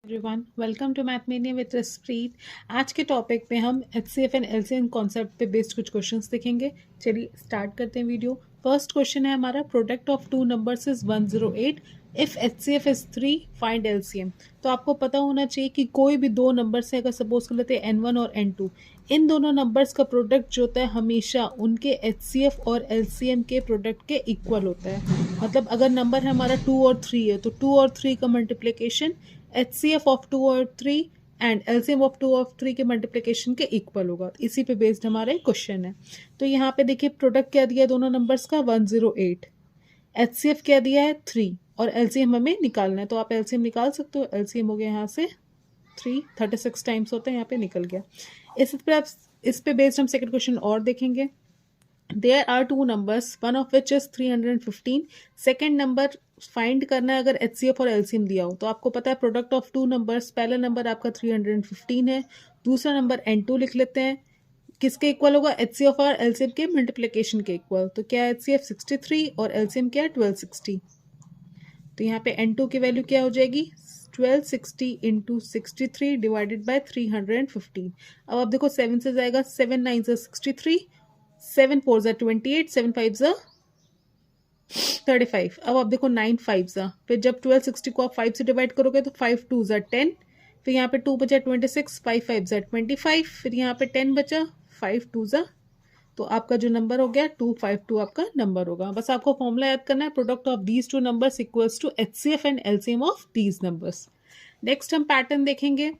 Everyone, welcome to Mathmania with Raspreet. आज के topic पे हम एचसीएफ एंड एलसीएम कॉन्सेप्ट पे बेस्ड कुछ क्वेश्चंस देखेंगे। चलिए स्टार्ट करते हैं वीडियो। फर्स्ट क्वेश्चन है हमारा, product of two numbers is 108 if HCF is 3 find LCM. तो आपको पता होना चाहिए कि कोई भी दो नंबर से अगर सपोज कर लेते हैं n1 और n2, इन दोनों नंबर्स का प्रोडक्ट जो होता है हमेशा उनके एचसीएफ और एलसीएम के प्रोडक्ट के इक्वल होता है। मतलब अगर नंबर है हमारा 2 और 3 है तो 2 और 3 का मल्टीप्लिकेशन HCF ऑफ 2 और 3 एंड LCM ऑफ 2 और 3 के मल्टीप्लिकेशन के इक्वल होगा। इसी पे बेस्ड हमारा क्वेश्चन है। तो यहाँ पे देखिए प्रोडक्ट क्या दिया है दोनों नंबर्स का 108, HCF क्या दिया है 3 और LCM हमें निकालना है। तो आप LCM निकाल सकते हो। LCM हो गया यहाँ से 36 टाइम्स होता है, यहाँ पे निकल गया। इस पे बेस्ड हम सेकंड क्वेश्चन और देखेंगे। There are two numbers, one of which is 315. Second number find करना है अगर HCF और LCM दिया हो। तो आपको पता है प्रोडक्ट ऑफ टू नंबर्स, पहला नंबर आपका 315 है, दूसरा नंबर N2 लिख लेते हैं। किसके इक्वल होगा? HCF और LCM के मल्टीप्लिकेशन के इक्वल। तो क्या है HCF 63 और LCM क्या है 1260। तो यहाँ पे N2 की वैल्यू क्या हो जाएगी? 1260 इंटू 63 डिवाइडेड बाय 315। अब आप देखो 7 से जाएगा, 7 9 से 63, 7 4 जा 28, 7 5 जा 35। अब आप देखो 9 5 जा, फिर जब 1260 को आप 5 से डिवाइड करोगे तो 5 2 जा 10, फिर यहाँ पे 2 बचा 26, 5 5 जा 25, फिर यहाँ पे 10 बचा, 5 2 जा, तो आपका जो नंबर हो गया 252 आपका नंबर होगा। बस आपको फॉर्मूला याद करना है, product of these two numbers equals to HCF and LCM of these numbers. Next हम पैटर्न देखेंगे।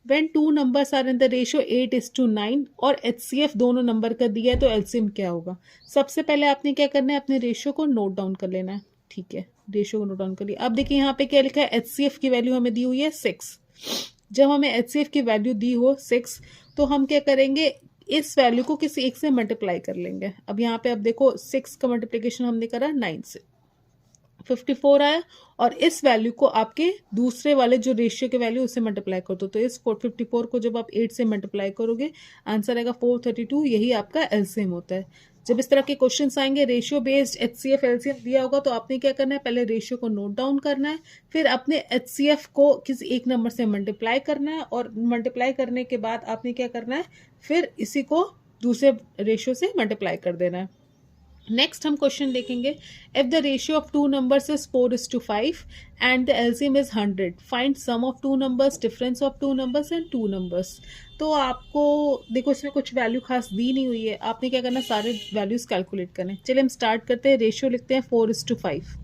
When two numbers are in the ratio 8:9 और HCF दोनों नंबर का दिया है तो LCM क्या होगा? सबसे पहले आपने क्या करना है, अपने रेशियो को नोट डाउन कर लेना है। ठीक है, रेशियो को नोट डाउन कर लिया। अब देखिए यहाँ पे क्या लिखा है, HCF की वैल्यू हमें दी हुई है 6। जब हमें HCF की वैल्यू दी हो 6 तो हम क्या करेंगे, इस वैल्यू को किसी एक से मल्टीप्लाई कर लेंगे। अब यहाँ पे अब देखो 6 का मल्टीप्लीकेशन हमने करा 9 से, 54 आया, और इस वैल्यू को आपके दूसरे वाले जो रेशियो के वैल्यू उससे मल्टीप्लाई कर दो। तो इस 54 को जब आप 8 से मल्टीप्लाई करोगे आंसर आएगा 432। यही आपका एलसीएम होता है। जब इस तरह के क्वेश्चंस आएंगे रेशियो बेस्ड HCF LCM दिया होगा तो आपने क्या करना है, पहले रेशियो को नोट डाउन करना है, फिर अपने HCF को किसी एक नंबर से मल्टीप्लाई करना है, और मल्टीप्लाई करने के बाद आपने क्या करना है, फिर इसी को दूसरे रेशियो से मल्टीप्लाई कर देना है। नेक्स्ट हम क्वेश्चन देखेंगे। If the ratio of two numbers is 4:5 and the LCM is 100, find sum of two numbers, difference of two numbers and two numbers. तो आपको देखो इसमें कुछ वैल्यू खास दी नहीं हुई है, आपने क्या करना, सारे वैल्यूज कैलकुलेट करने। चलिए हम स्टार्ट करते हैं। रेशियो लिखते हैं 4:5।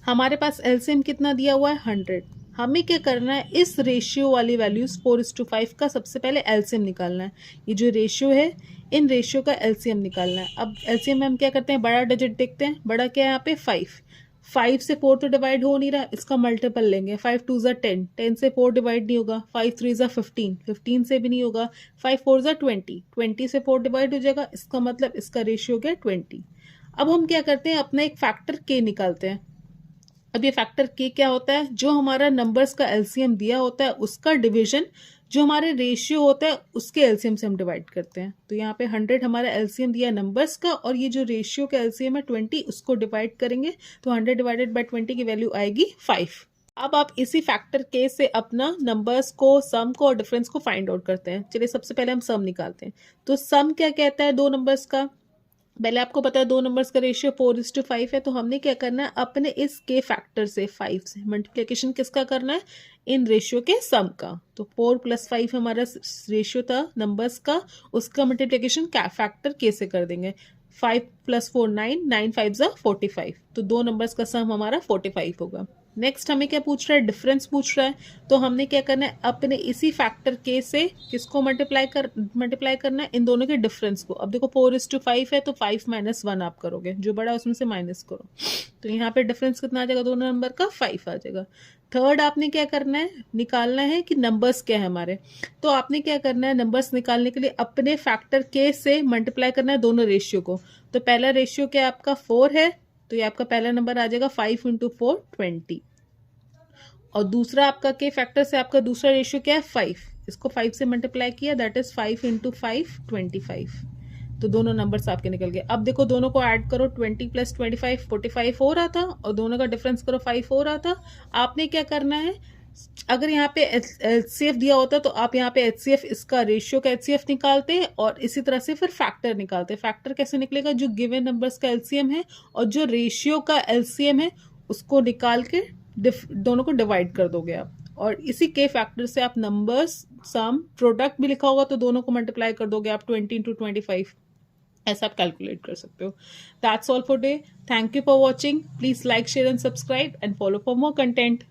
हमारे पास एलसीएम कितना दिया हुआ है 100। हमें क्या करना है, इस रेशियो वाली वैल्यूज 4:5 का सबसे पहले एलसीएम निकालना है। ये जो रेशियो है इन रेशियो का एलसीएम निकालना है। अब एलसीएम में हम क्या करते हैं, बड़ा डिजिट देखते हैं। बड़ा क्या है यहाँ पे 5। 5 से 4 तो डिवाइड हो नहीं रहा, इसका मल्टीपल लेंगे। 5 2 जा 10, 10 से 4 डिवाइड नहीं होगा। 5 3 जा 15, 15 से भी नहीं होगा। 5 4 जा 20, 20 से 4 डिवाइड हो जाएगा, इसका मतलब इसका रेशियो गया 20। अब हम क्या करते हैं, अपना एक फैक्टर के निकालते हैं। अब ये फैक्टर के क्या होता है, जो हमारा नंबर्स का एलसीएम दिया होता है उसका डिवीजन जो हमारे रेशियो होता है उसके एलसीएम से हम डिवाइड करते हैं। तो यहाँ पे 100 हमारा एलसीएम दिया है नंबर्स का, और ये जो रेशियो का एलसीएम है 20, उसको डिवाइड करेंगे तो 100 डिवाइडेड बाय 20 की वैल्यू आएगी 5। अब आप इसी फैक्टर के से अपना नंबर्स को, सम को और डिफरेंस को फाइंड आउट करते हैं। चलिए सबसे पहले हम सम निकालते हैं। तो सम क्या कहता है, दो नंबर्स का, पहले आपको पता है दो नंबर्स का रेशियो 4:5 है, तो हमने क्या करना है, अपने इस के फैक्टर से 5 से मल्टीप्लिकेशन किसका करना है, इन रेशियो के सम का। तो 4 + 5 हमारा रेशियो था नंबर्स का, उसका मल्टीप्लिकेशन फैक्टर के से कर देंगे। 5 + 4 9, 9 5 जा 45, तो दो नंबर्स का सम हमारा 45 होगा। नेक्स्ट हमें क्या पूछ रहा है, डिफरेंस पूछ रहा है। तो हमने क्या करना है, अपने इसी फैक्टर के से किसको मल्टीप्लाई करना है, इन दोनों के डिफरेंस को। अब देखो 4:5 है तो 5 - 1 आप करोगे, जो बड़ा उसमें से माइनस करो, तो यहाँ पे डिफरेंस कितना आ जाएगा, दोनों नंबर का 5 आ जाएगा। थर्ड आपने क्या करना है, निकालना है कि नंबर्स क्या है हमारे। तो आपने क्या करना है, नंबर्स निकालने के लिए अपने फैक्टर के से मल्टीप्लाई करना है दोनों रेशियो को। तो पहला रेशियो क्या आपका 4 है, तो ये आपका पहला नंबर आ जाएगा 5 × 4 20, और दूसरा आपका के फैक्टर से आपका दूसरा रेशियो क्या है 5, इसको 5 से मल्टीप्लाई किया, दैट इज 5 × 5 25। तो दोनों नंबर्स आपके निकल गए। अब देखो दोनों को ऐड करो, 20 + 25 45 हो रहा था, और दोनों का डिफरेंस करो 5 हो रहा था। आपने क्या करना है, अगर यहाँ पे HCF दिया होता तो आप यहाँ पे HCF इसका रेशियो का HCF निकालते और इसी तरह से फिर फैक्टर निकालते। फैक्टर कैसे निकलेगा, जो गिवन नंबर्स का LCM है और जो रेशियो का LCM है उसको निकाल के दोनों को डिवाइड कर दोगे आप, और इसी के फैक्टर से आप नंबर्स सम प्रोडक्ट भी लिखा होगा तो दोनों को मल्टीप्लाई कर दोगे आप 20 into 25, ऐसा आप कैलकुलेट कर सकते हो। That's all for day. Thank you for watching. Please like, share and subscribe and follow for more content.